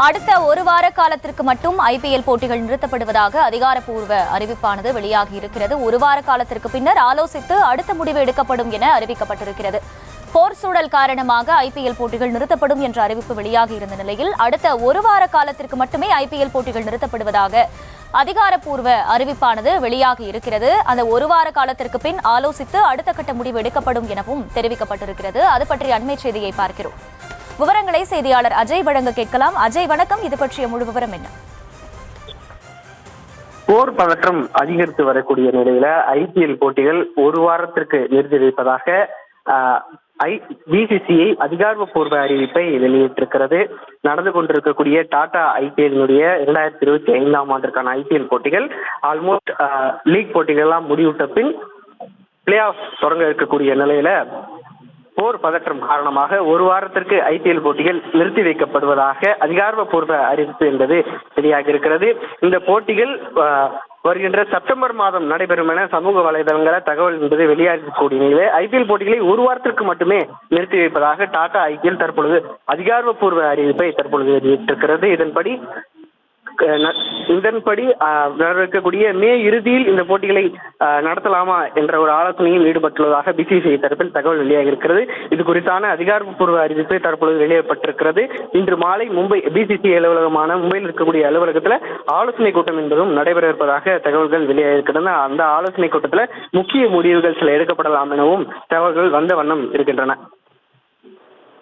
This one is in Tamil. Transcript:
அடுத்த ஒரு வார காலத்திற்கு மட்டும் ஐபிஎல் போட்டிகள் நிறுத்தப்படுவதாக அதிகாரப்பூர்வ அறிவிப்பானது வெளியாகி இருக்கிறது. ஒரு வார காலத்திற்கு பின்னர் ஆலோசித்து அடுத்த முடிவு எடுக்கப்படும் என அறிவிக்கப்பட்டிருக்கிறது. போர் சூழல் காரணமாக ஐபிஎல் போட்டிகள் நிறுத்தப்படும் என்ற அறிவிப்பு வெளியாகி இருந்த நிலையில் அடுத்த ஒரு வார காலத்திற்கு மட்டுமே ஐபிஎல் போட்டிகள் நிறுத்தப்படுவதாக அதிகாரப்பூர்வ அறிவிப்பானது வெளியாகி இருக்கிறது. அந்த ஒரு வார காலத்திற்கு பின் ஆலோசித்து அடுத்த கட்ட முடிவு எடுக்கப்படும் எனவும் தெரிவிக்கப்பட்டிருக்கிறது. அது பற்றிய அண்மை செய்தியை பார்க்கிறோம். விவரங்களை செய்தியாளர் அஜய் வழங்க கேட்கலாம். அஜய் வணக்கம். இது பற்றிய முழு விவரம் என்ன? போர் பதற்றம் அதிகரித்து வரக்கூடிய நிலையில ஐபிஎல் போட்டிகள் ஒரு வாரத்திற்கு நிறுத்தி வைப்பதாக பிசிசிஐ அதிகாரப்பூர்வ அறிவிப்பை வெளியிட்டிருக்கிறது. நடந்து கொண்டிருக்கக்கூடிய டாடா ஐபிஎல்னுடைய 2025 ஆண்டிற்கான ஐபிஎல் போட்டிகள் ஆல்மோஸ்ட் லீக் போட்டிகள் எல்லாம் முடிவுட்ட பின் பிளே ஆஃப் தொடங்க இருக்கக்கூடிய நிலையில போர் பதற்றம் காரணமாக ஒரு வாரத்திற்கு ஐபிஎல் போட்டிகள் நிறுத்தி வைக்கப்படுவதாக அதிகாரப்பூர்வ அறிவிப்பு என்பது வெளியாகி இருக்கிறது. இந்த போட்டிகள் வருகின்ற செப்டம்பர் மாதம் நடைபெறும் என சமூக வலைதளங்களில் தகவல் என்பது வெளியாகக்கூடிய நிலையில் ஐபிஎல் போட்டிகளை ஒரு வாரத்திற்கு மட்டுமே நிறுத்தி வைப்பதாக டாடா ஐபிஎல் தற்பொழுது அதிகாரப்பூர்வ அறிவிப்பை தற்பொழுது வெளியிட்டிருக்கிறது. இதன்படி இருக்கக்கூடிய மே இறுதியில் இந்த போட்டிகளை நடத்தலாமா என்ற ஒரு ஆலோசனையில் ஈடுபட்டுள்ளதாக பிசிசிஐ தரப்பில் தகவல் வெளியாக இருக்கிறது. இது குறித்தான அதிகாரப்பூர்வ அறிவிப்பு தற்பொழுது வெளியிடப்பட்டிருக்கிறது. இன்று மாலை மும்பை பிசிசிஐ அலுவலகமான மும்பையில் இருக்கக்கூடிய அலுவலகத்தில் ஆலோசனை கூட்டம் என்பதும் நடைபெற இருப்பதாக தகவல்கள் வெளியாக இருக்கின்றன. அந்த ஆலோசனை கூட்டத்தில் முக்கிய முடிவுகள் சில எடுக்கப்படலாம் எனவும் தகவல்கள் வந்த வண்ணம் இருக்கின்றன.